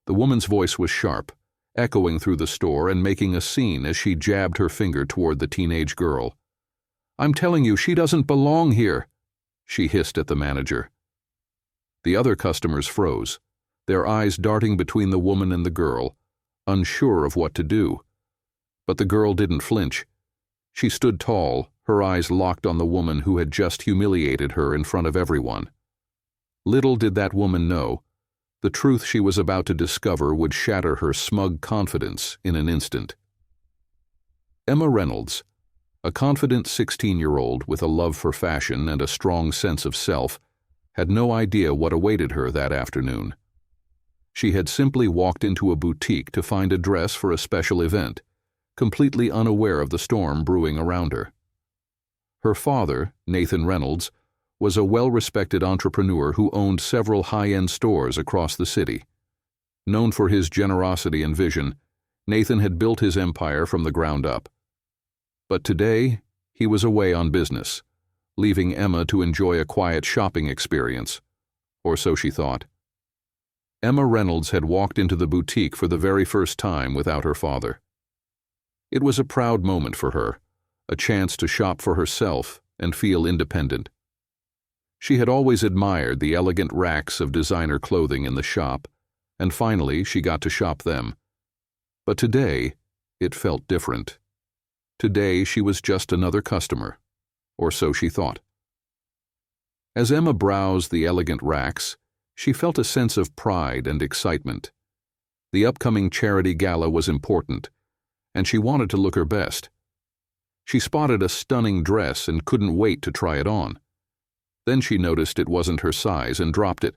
The woman's voice was sharp, echoing through the store and making a scene as she jabbed her finger toward the teenage girl. "I'm telling you, she doesn't belong here," she hissed at the manager. The other customers froze, their eyes darting between the woman and the girl, unsure of what to do. But the girl didn't flinch. She stood tall, her eyes locked on the woman who had just humiliated her in front of everyone. Little did that woman know, the truth she was about to discover would shatter her smug confidence in an instant. Emma Reynolds, a confident 16-year-old with a love for fashion and a strong sense of self, had no idea what awaited her that afternoon. She had simply walked into a boutique to find a dress for a special event, completely unaware of the storm brewing around her. Her father, Nathan Reynolds, was a well-respected entrepreneur who owned several high-end stores across the city. Known for his generosity and vision, Nathan had built his empire from the ground up. But today, he was away on business, leaving Emma to enjoy a quiet shopping experience, or so she thought. Emma Reynolds had walked into the boutique for the very first time without her father. It was a proud moment for her, a chance to shop for herself and feel independent. She had always admired the elegant racks of designer clothing in the shop, and finally she got to shop them. But today, it felt different. Today she was just another customer, or so she thought. As Emma browsed the elegant racks, she felt a sense of pride and excitement. The upcoming charity gala was important, and she wanted to look her best. She spotted a stunning dress and couldn't wait to try it on. Then she noticed it wasn't her size and dropped it.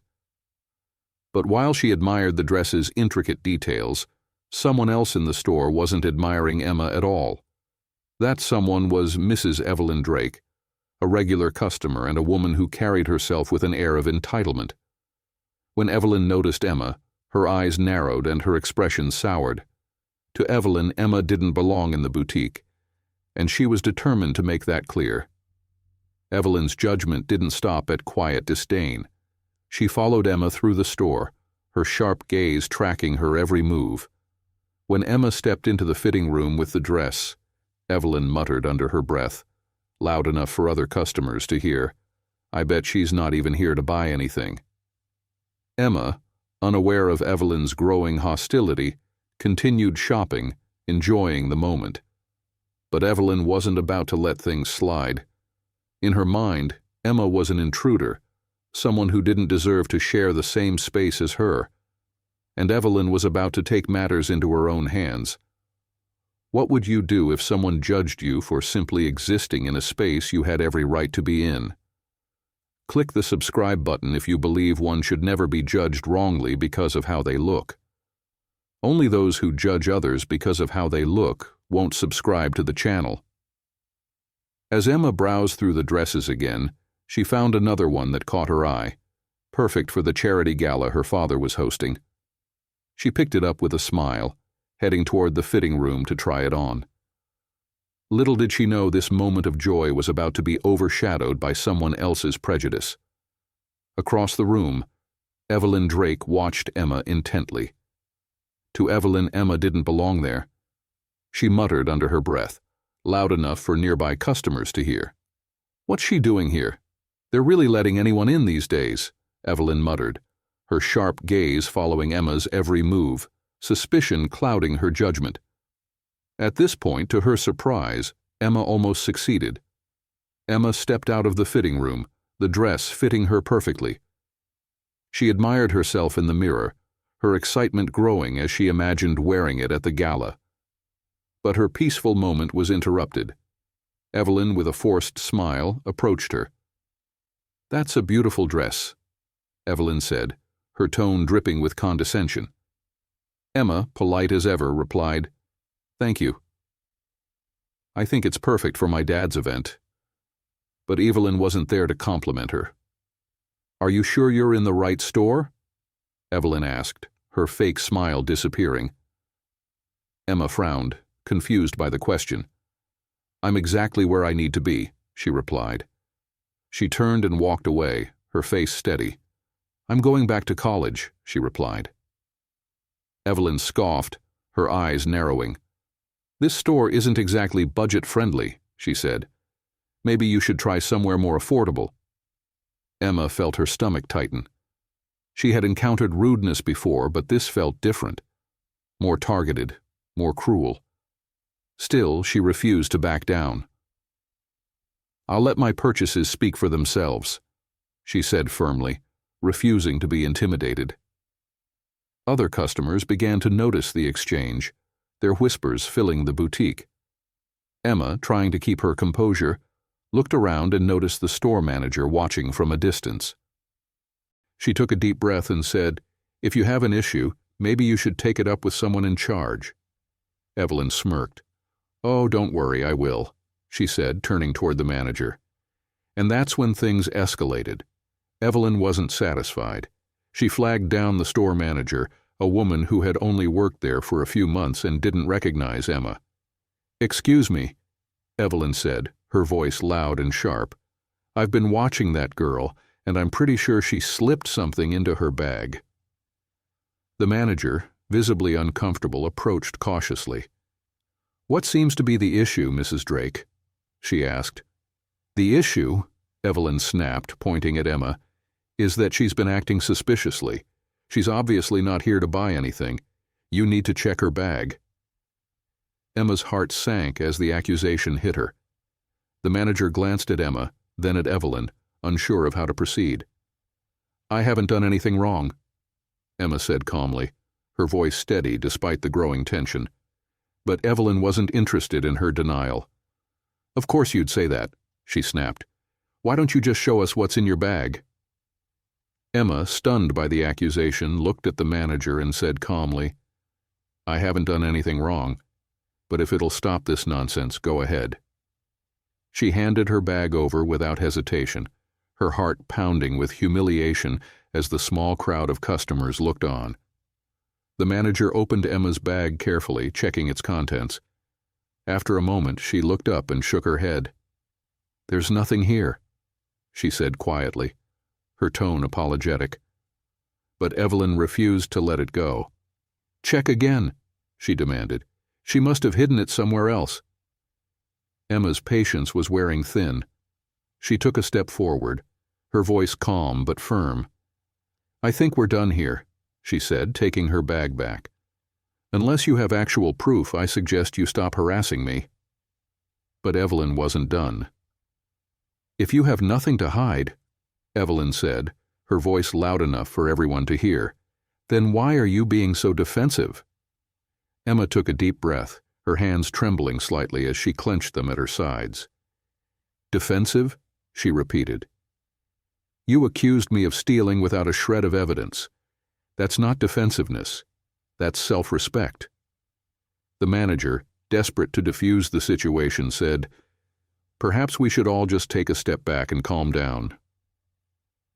But while she admired the dress's intricate details, someone else in the store wasn't admiring Emma at all. That someone was Mrs. Evelyn Drake, a regular customer and a woman who carried herself with an air of entitlement. When Evelyn noticed Emma, her eyes narrowed and her expression soured. To Evelyn, Emma didn't belong in the boutique, and she was determined to make that clear. Evelyn's judgment didn't stop at quiet disdain. She followed Emma through the store, her sharp gaze tracking her every move. When Emma stepped into the fitting room with the dress, Evelyn muttered under her breath, loud enough for other customers to hear, "I bet she's not even here to buy anything." Emma, unaware of Evelyn's growing hostility, continued shopping, enjoying the moment. But Evelyn wasn't about to let things slide. In her mind, Emma was an intruder, someone who didn't deserve to share the same space as her. And Evelyn was about to take matters into her own hands. What would you do if someone judged you for simply existing in a space you had every right to be in? Click the subscribe button if you believe one should never be judged wrongly because of how they look. Only those who judge others because of how they look won't subscribe to the channel. As Emma browsed through the dresses again, she found another one that caught her eye, perfect for the charity gala her father was hosting. She picked it up with a smile, heading toward the fitting room to try it on. Little did she know this moment of joy was about to be overshadowed by someone else's prejudice. Across the room, Evelyn Drake watched Emma intently. To Evelyn, Emma didn't belong there. She muttered under her breath, loud enough for nearby customers to hear. "What's she doing here? They're really letting anyone in these days," Evelyn muttered, her sharp gaze following Emma's every move, suspicion clouding her judgment. At this point, to her surprise, Emma almost succeeded. Emma stepped out of the fitting room, the dress fitting her perfectly. She admired herself in the mirror, her excitement growing as she imagined wearing it at the gala. But her peaceful moment was interrupted. Evelyn, with a forced smile, approached her. "That's a beautiful dress," Evelyn said, her tone dripping with condescension. Emma, polite as ever, replied, "Thank you. I think it's perfect for my dad's event." But Evelyn wasn't there to compliment her. "Are you sure you're in the right store?" Evelyn asked, her fake smile disappearing. Emma frowned, confused by the question. "I'm exactly where I need to be," she replied. She turned and walked away, her face steady. "I'm going back to college," she replied. Evelyn scoffed, her eyes narrowing. "This store isn't exactly budget-friendly," she said. "Maybe you should try somewhere more affordable." Emma felt her stomach tighten. She had encountered rudeness before, but this felt different. More targeted, more cruel. Still, she refused to back down. "I'll let my purchases speak for themselves," she said firmly, refusing to be intimidated. Other customers began to notice the exchange, their whispers filling the boutique. Emma, trying to keep her composure, looked around and noticed the store manager watching from a distance. She took a deep breath and said, "If you have an issue, maybe you should take it up with someone in charge." Evelyn smirked. "Oh, don't worry, I will," she said, turning toward the manager. And that's when things escalated. Evelyn wasn't satisfied. She flagged down the store manager, a woman who had only worked there for a few months and didn't recognize Emma. "Excuse me," Evelyn said, her voice loud and sharp. "I've been watching that girl, and I'm pretty sure she slipped something into her bag." The manager, visibly uncomfortable, approached cautiously. "What seems to be the issue, Mrs. Drake?" she asked. "The issue," Evelyn snapped, pointing at Emma, "is that she's been acting suspiciously. She's obviously not here to buy anything. You need to check her bag." Emma's heart sank as the accusation hit her. The manager glanced at Emma, then at Evelyn, unsure of how to proceed. "I haven't done anything wrong," Emma said calmly, her voice steady despite the growing tension. But Evelyn wasn't interested in her denial. "Of course you'd say that," she snapped. "Why don't you just show us what's in your bag?" Emma, stunned by the accusation, looked at the manager and said calmly, "I haven't done anything wrong, but if it'll stop this nonsense, go ahead." She handed her bag over without hesitation, her heart pounding with humiliation as the small crowd of customers looked on. The manager opened Emma's bag carefully, checking its contents. After a moment, she looked up and shook her head. "There's nothing here," she said quietly, her tone apologetic. But Evelyn refused to let it go. "Check again," she demanded. "She must have hidden it somewhere else." Emma's patience was wearing thin. She took a step forward, her voice calm but firm. "I think we're done here," she said, taking her bag back. "Unless you have actual proof, I suggest you stop harassing me." But Evelyn wasn't done. "If you have nothing to hide," Evelyn said, her voice loud enough for everyone to hear, "then why are you being so defensive?" Emma took a deep breath, her hands trembling slightly as she clenched them at her sides. "Defensive?" she repeated. "You accused me of stealing without a shred of evidence. That's not defensiveness. That's self-respect." The manager, desperate to defuse the situation, said, "Perhaps we should all just take a step back and calm down."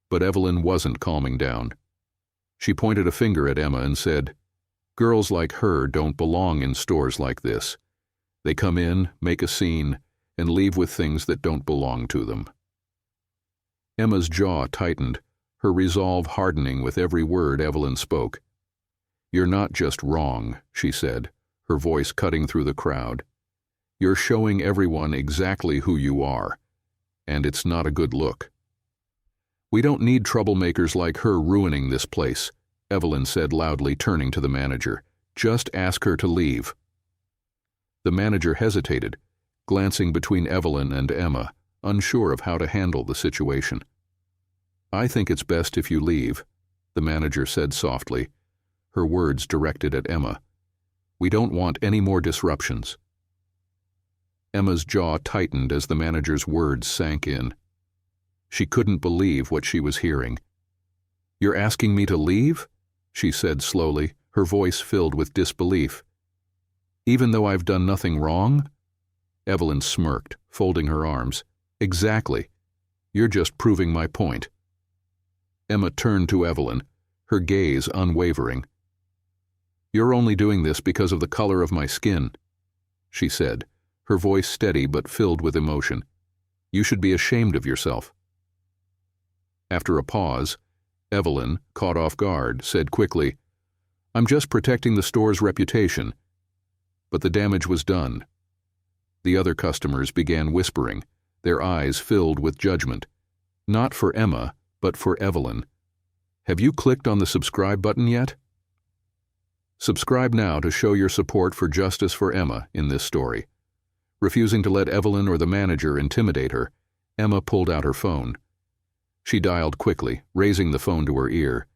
But Evelyn wasn't calming down. She pointed a finger at Emma and said, "Girls like her don't belong in stores like this. They come in, make a scene, and leave with things that don't belong to them." Emma's jaw tightened, her resolve hardening with every word Evelyn spoke. "You're not just wrong," she said, her voice cutting through the crowd. "You're showing everyone exactly who you are, and it's not a good look." "We don't need troublemakers like her ruining this place," Evelyn said loudly, turning to the manager. "Just ask her to leave." The manager hesitated, glancing between Evelyn and Emma, unsure of how to handle the situation. "I think it's best if you leave," the manager said softly, her words directed at Emma. "We don't want any more disruptions." Emma's jaw tightened as the manager's words sank in. She couldn't believe what she was hearing. "You're asking me to leave?" she said slowly, her voice filled with disbelief. "Even though I've done nothing wrong?" Evelyn smirked, folding her arms. "Exactly. You're just proving my point." Emma turned to Evelyn, her gaze unwavering. "You're only doing this because of the color of my skin," she said, her voice steady but filled with emotion. "You should be ashamed of yourself." After a pause, Evelyn, caught off guard, said quickly, I'm just protecting the store's reputation." But the damage was done. The other customers began whispering, their eyes filled with judgment. Not for Emma, but for Evelyn. Have you clicked on the subscribe button yet? Subscribe now to show your support for justice for Emma in this story. Refusing to let Evelyn or the manager intimidate her, Emma pulled out her phone. She dialed quickly, raising the phone to her ear.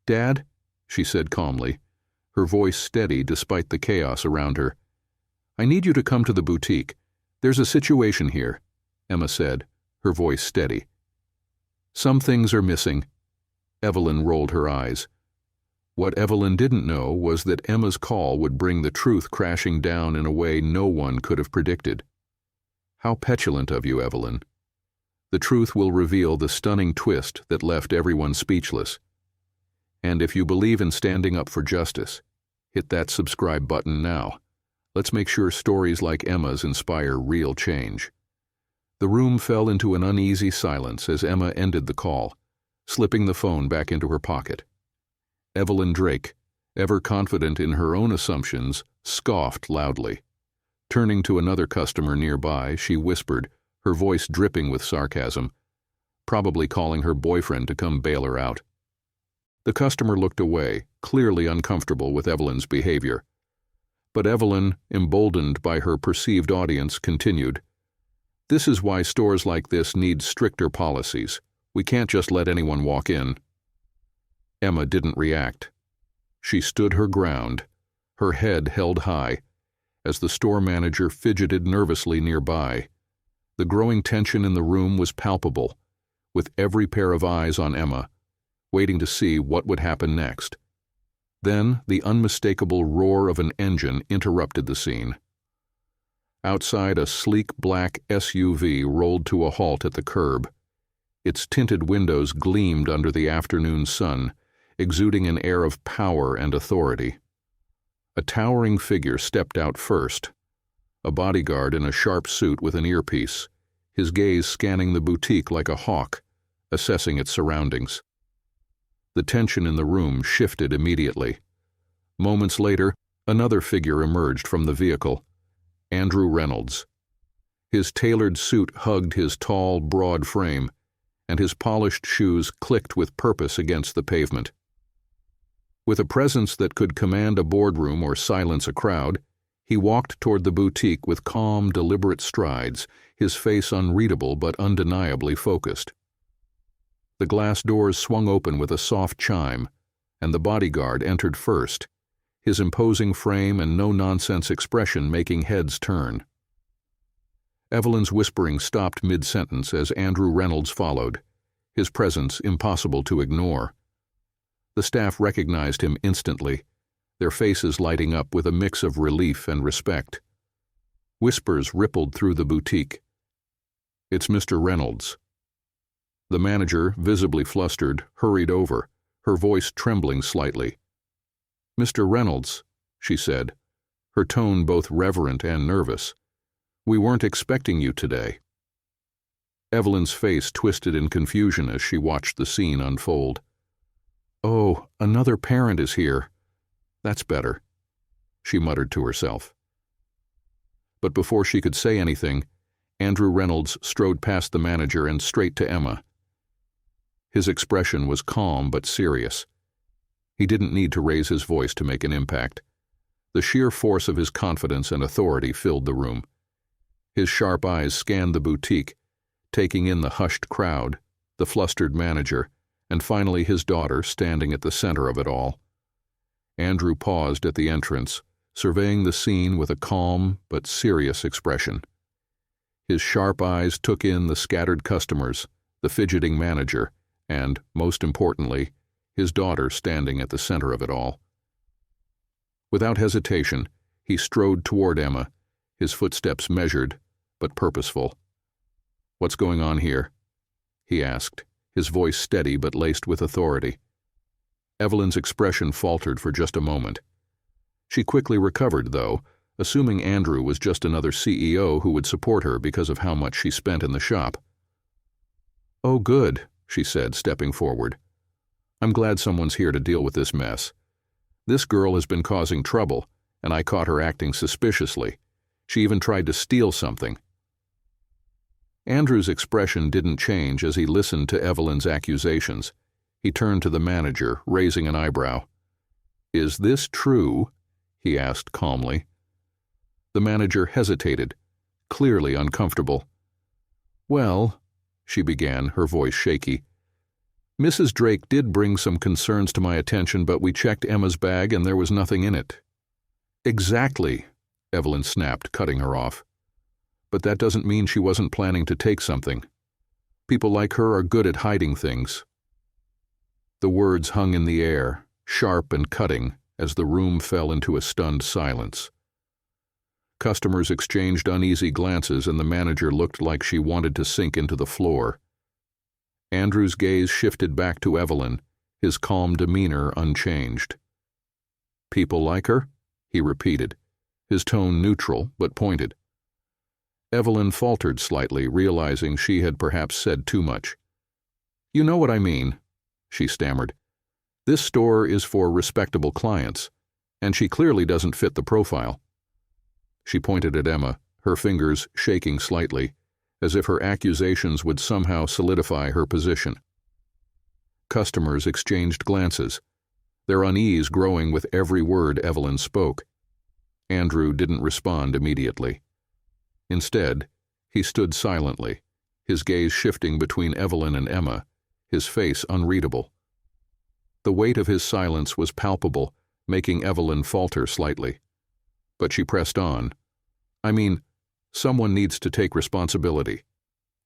"Dad," she said calmly, her voice steady despite the chaos around her. "I need you to come to the boutique. There's a situation here," Emma said, her voice steady. "Some things are missing." Evelyn rolled her eyes. What Evelyn didn't know was that Emma's call would bring the truth crashing down in a way no one could have predicted. "How petulant of you, Evelyn." The truth will reveal the stunning twist that left everyone speechless. And if you believe in standing up for justice, hit that subscribe button now. Let's make sure stories like Emma's inspire real change. The room fell into an uneasy silence as Emma ended the call, slipping the phone back into her pocket. Evelyn Drake, ever confident in her own assumptions, scoffed loudly. Turning to another customer nearby, she whispered, her voice dripping with sarcasm, probably calling her boyfriend to come bail her out. The customer looked away, clearly uncomfortable with Evelyn's behavior. But Evelyn, emboldened by her perceived audience, continued, "This is why stores like this need stricter policies. We can't just let anyone walk in." Emma didn't react. She stood her ground, her head held high, as the store manager fidgeted nervously nearby. The growing tension in the room was palpable, with every pair of eyes on Emma, waiting to see what would happen next. Then the unmistakable roar of an engine interrupted the scene. Outside, a sleek black SUV rolled to a halt at the curb. Its tinted windows gleamed under the afternoon sun, exuding an air of power and authority. A towering figure stepped out first, a bodyguard in a sharp suit with an earpiece, his gaze scanning the boutique like a hawk, assessing its surroundings. The tension in the room shifted immediately. Moments later, another figure emerged from the vehicle, Andrew Reynolds. His tailored suit hugged his tall, broad frame, and his polished shoes clicked with purpose against the pavement. With a presence that could command a boardroom or silence a crowd, he walked toward the boutique with calm, deliberate strides, his face unreadable but undeniably focused. The glass doors swung open with a soft chime, and the bodyguard entered first, his imposing frame and no-nonsense expression making heads turn. Evelyn's whispering stopped mid-sentence as Andrew Reynolds followed, his presence impossible to ignore. The staff recognized him instantly, their faces lighting up with a mix of relief and respect. Whispers rippled through the boutique. "It's Mr. Reynolds." The manager, visibly flustered, hurried over, her voice trembling slightly. "Mr. Reynolds," she said, her tone both reverent and nervous. "We weren't expecting you today." Evelyn's face twisted in confusion as she watched the scene unfold. "Oh, another parent is here. That's better," she muttered to herself. But before she could say anything, Andrew Reynolds strode past the manager and straight to Emma. His expression was calm but serious. He didn't need to raise his voice to make an impact. The sheer force of his confidence and authority filled the room. His sharp eyes scanned the boutique, taking in the hushed crowd, the flustered manager, and finally his daughter standing at the center of it all. Andrew paused at the entrance, surveying the scene with a calm but serious expression. His sharp eyes took in the scattered customers, the fidgeting manager, and, most importantly, his daughter standing at the center of it all. Without hesitation, he strode toward Emma, his footsteps measured but purposeful. "What's going on here?" he asked, his voice steady but laced with authority. Evelyn's expression faltered for just a moment. She quickly recovered, though, assuming Andrew was just another CEO who would support her because of how much she spent in the shop. "Oh, good," she said, stepping forward. "I'm glad someone's here to deal with this mess. This girl has been causing trouble, and I caught her acting suspiciously. She even tried to steal something." Andrew's expression didn't change as he listened to Evelyn's accusations. He turned to the manager, raising an eyebrow. "Is this true?" he asked calmly. The manager hesitated, clearly uncomfortable. "Well," she began, her voice shaky, "Mrs. Drake did bring some concerns to my attention, but we checked Emma's bag and there was nothing in it." "Exactly," Evelyn snapped, cutting her off. "But that doesn't mean she wasn't planning to take something. People like her are good at hiding things." The words hung in the air, sharp and cutting, as the room fell into a stunned silence. Customers exchanged uneasy glances and the manager looked like she wanted to sink into the floor. Andrew's gaze shifted back to Evelyn, his calm demeanor unchanged. "People like her?" he repeated, his tone neutral but pointed. Evelyn faltered slightly, realizing she had perhaps said too much. "You know what I mean," she stammered. "This store is for respectable clients, and she clearly doesn't fit the profile." She pointed at Emma, her fingers shaking slightly, as if her accusations would somehow solidify her position. Customers exchanged glances, their unease growing with every word Evelyn spoke. Andrew didn't respond immediately. Instead, he stood silently, his gaze shifting between Evelyn and Emma, his face unreadable. The weight of his silence was palpable, making Evelyn falter slightly. But she pressed on. "I mean, someone needs to take responsibility,"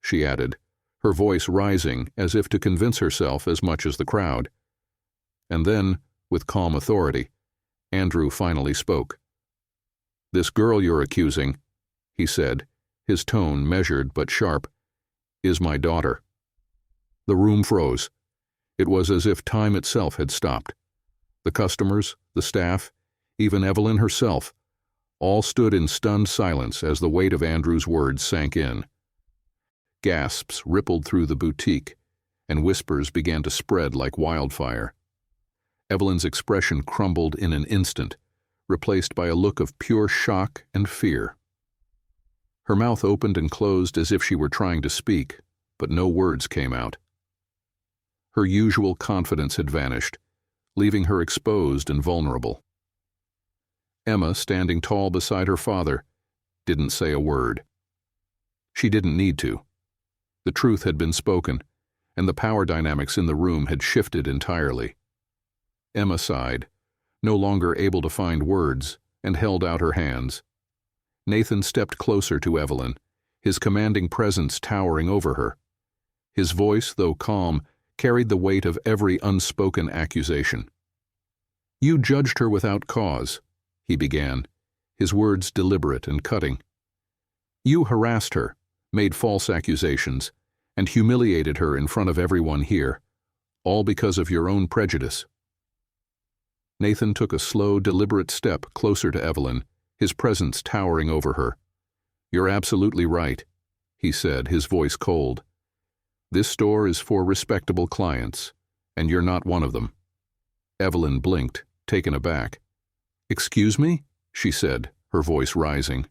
she added, her voice rising as if to convince herself as much as the crowd. And then, with calm authority, Andrew finally spoke. "This girl you're accusing," he said, his tone measured but sharp, "is my daughter." The room froze. It was as if time itself had stopped. The customers, the staff, even Evelyn herself, all stood in stunned silence as the weight of Andrew's words sank in. Gasps rippled through the boutique, and whispers began to spread like wildfire. Evelyn's expression crumbled in an instant, replaced by a look of pure shock and fear. Her mouth opened and closed as if she were trying to speak, but no words came out. Her usual confidence had vanished, leaving her exposed and vulnerable. Emma, standing tall beside her father, didn't say a word. She didn't need to. The truth had been spoken, and the power dynamics in the room had shifted entirely. Emma sighed, no longer able to find words, and held out her hands. Nathan stepped closer to Evelyn, his commanding presence towering over her. His voice, though calm, carried the weight of every unspoken accusation. "You judged her without cause," he began, his words deliberate and cutting. "You harassed her, made false accusations, and humiliated her in front of everyone here, all because of your own prejudice." Nathan took a slow, deliberate step closer to Evelyn, his presence towering over her. "You're absolutely right," he said, his voice cold. "This store is for respectable clients, and you're not one of them." Evelyn blinked, taken aback. "Excuse me?" she said, her voice rising.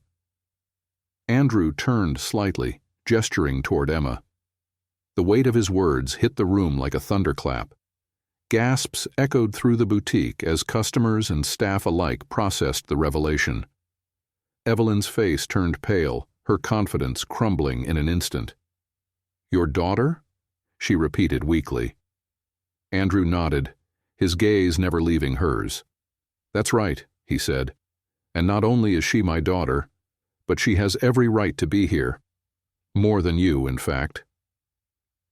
Andrew turned slightly, gesturing toward Emma. The weight of his words hit the room like a thunderclap. Gasps echoed through the boutique as customers and staff alike processed the revelation. Evelyn's face turned pale, her confidence crumbling in an instant. "Your daughter?" she repeated weakly. Andrew nodded, his gaze never leaving hers. "That's right," he said. "And not only is she my daughter, but she has every right to be here. More than you, in fact."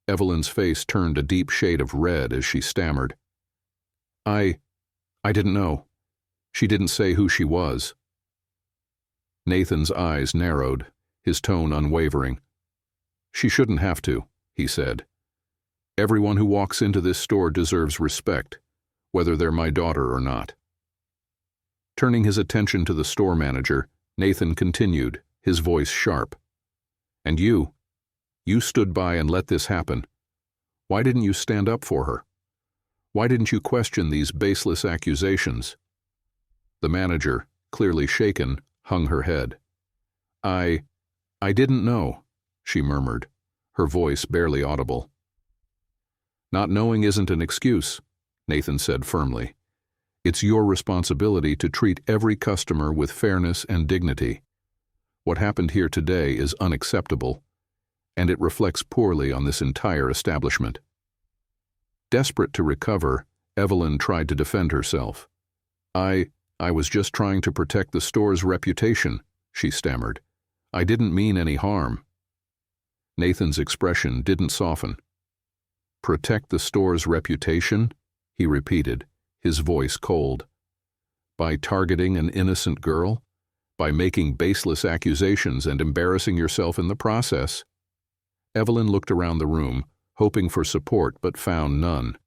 Evelyn's face turned a deep shade of red as she stammered. I didn't know. She didn't say who she was." Nathan's eyes narrowed, his tone unwavering. "She shouldn't have to," he said. "Everyone who walks into this store deserves respect, whether they're my daughter or not." Turning his attention to the store manager, Nathan continued, his voice sharp. "And you stood by and let this happen. Why didn't you stand up for her? Why didn't you question these baseless accusations? The manager, clearly shaken, hung her head. I didn't know," she murmured, her voice barely audible. "Not knowing isn't an excuse," Nathan said firmly. "It's your responsibility to treat every customer with fairness and dignity. What happened here today is unacceptable, and it reflects poorly on this entire establishment." Desperate to recover, Evelyn tried to defend herself. I was just trying to protect the store's reputation," she stammered. "I didn't mean any harm." Nathan's expression didn't soften. "Protect the store's reputation?" he repeated, his voice cold. "By targeting an innocent girl? By making baseless accusations and embarrassing yourself in the process?" Evelyn looked around the room, hoping for support but found none.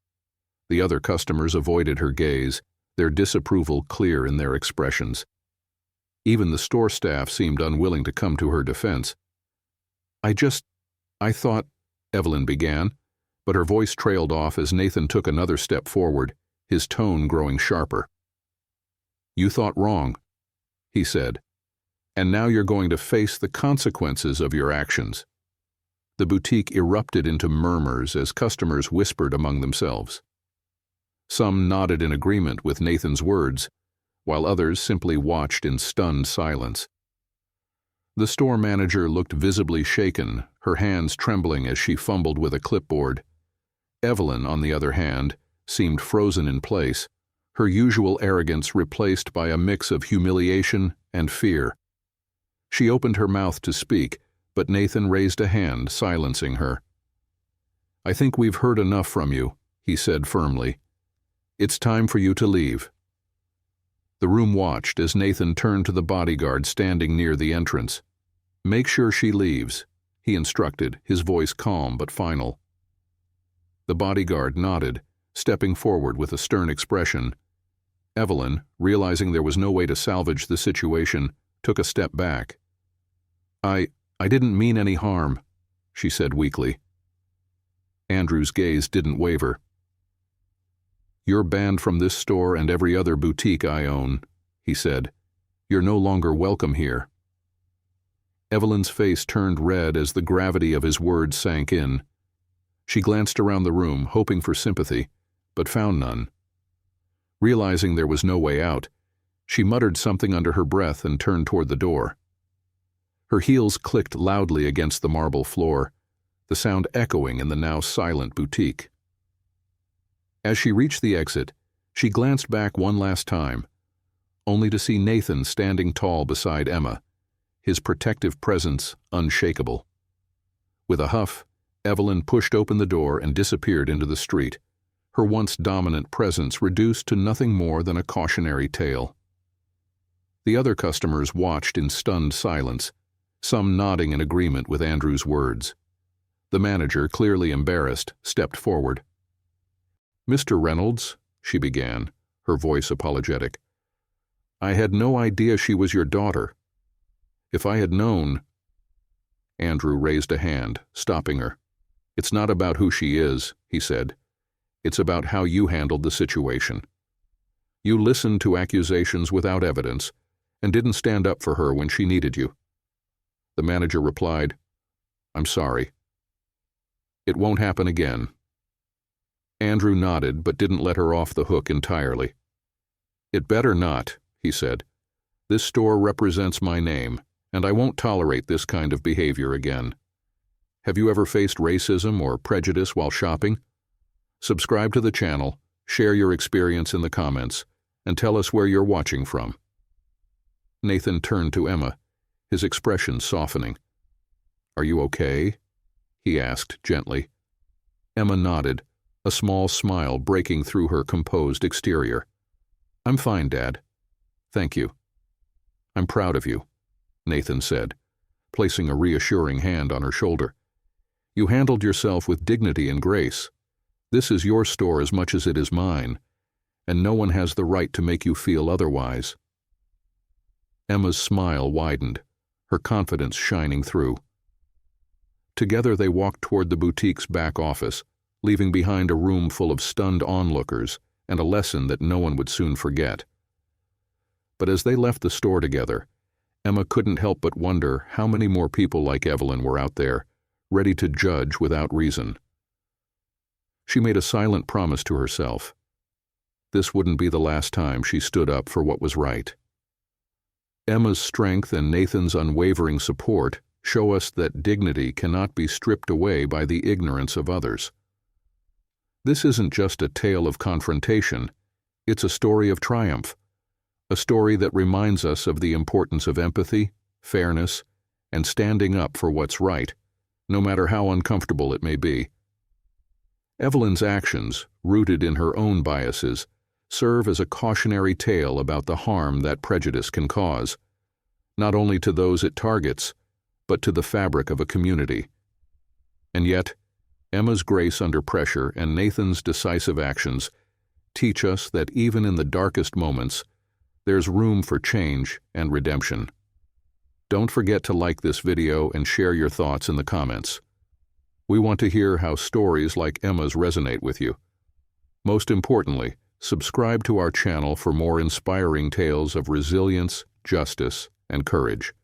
The other customers avoided her gaze, their disapproval clear in their expressions. Even the store staff seemed unwilling to come to her defense. I thought," Evelyn began, but her voice trailed off as Nathan took another step forward, his tone growing sharper. "You thought wrong," he said, "and now you're going to face the consequences of your actions." The boutique erupted into murmurs as customers whispered among themselves. Some nodded in agreement with Nathan's words, while others simply watched in stunned silence. The store manager looked visibly shaken, her hands trembling as she fumbled with a clipboard. Evelyn, on the other hand, seemed frozen in place, her usual arrogance replaced by a mix of humiliation and fear. She opened her mouth to speak, but Nathan raised a hand, silencing her. "I think we've heard enough from you," he said firmly. "It's time for you to leave." The room watched as Nathan turned to the bodyguard standing near the entrance. "Make sure she leaves," he instructed, his voice calm but final. The bodyguard nodded, stepping forward with a stern expression. Evelyn, realizing there was no way to salvage the situation, took a step back. I didn't mean any harm," she said weakly. Andrew's gaze didn't waver. "You're banned from this store and every other boutique I own," he said. "You're no longer welcome here." Evelyn's face turned red as the gravity of his words sank in. She glanced around the room, hoping for sympathy, but found none. Realizing there was no way out, she muttered something under her breath and turned toward the door. Her heels clicked loudly against the marble floor, the sound echoing in the now silent boutique. As she reached the exit, she glanced back one last time, only to see Nathan standing tall beside Emma, his protective presence unshakable. With a huff, Evelyn pushed open the door and disappeared into the street, her once dominant presence reduced to nothing more than a cautionary tale. The other customers watched in stunned silence, some nodding in agreement with Andrew's words. The manager, clearly embarrassed, stepped forward. "Mr. Reynolds," she began, her voice apologetic, "I had no idea she was your daughter. If I had known—" Andrew raised a hand, stopping her. "It's not about who she is," he said. "It's about how you handled the situation. You listened to accusations without evidence and didn't stand up for her when she needed you." The manager replied, "I'm sorry. It won't happen again." Andrew nodded but didn't let her off the hook entirely. "It better not," he said. "This store represents my name, and I won't tolerate this kind of behavior again. Have you ever faced racism or prejudice while shopping? Subscribe to the channel, share your experience in the comments, and tell us where you're watching from." Nathan turned to Emma, his expression softening. "Are you okay?" he asked gently. Emma nodded, a small smile breaking through her composed exterior. "I'm fine, Dad. Thank you." "I'm proud of you," Nathan said, placing a reassuring hand on her shoulder. "You handled yourself with dignity and grace. This is your store as much as it is mine, and no one has the right to make you feel otherwise." Emma's smile widened, her confidence shining through. Together they walked toward the boutique's back office, leaving behind a room full of stunned onlookers and a lesson that no one would soon forget. But as they left the store together, Emma couldn't help but wonder how many more people like Evelyn were out there, ready to judge without reason. She made a silent promise to herself. This wouldn't be the last time she stood up for what was right. Emma's strength and Nathan's unwavering support show us that dignity cannot be stripped away by the ignorance of others. This isn't just a tale of confrontation, it's a story of triumph, a story that reminds us of the importance of empathy, fairness, and standing up for what's right, no matter how uncomfortable it may be. Evelyn's actions, rooted in her own biases, serve as a cautionary tale about the harm that prejudice can cause, not only to those it targets, but to the fabric of a community. And yet, Emma's grace under pressure and Nathan's decisive actions teach us that even in the darkest moments, there's room for change and redemption. Don't forget to like this video and share your thoughts in the comments. We want to hear how stories like Emma's resonate with you. Most importantly, subscribe to our channel for more inspiring tales of resilience, justice, and courage.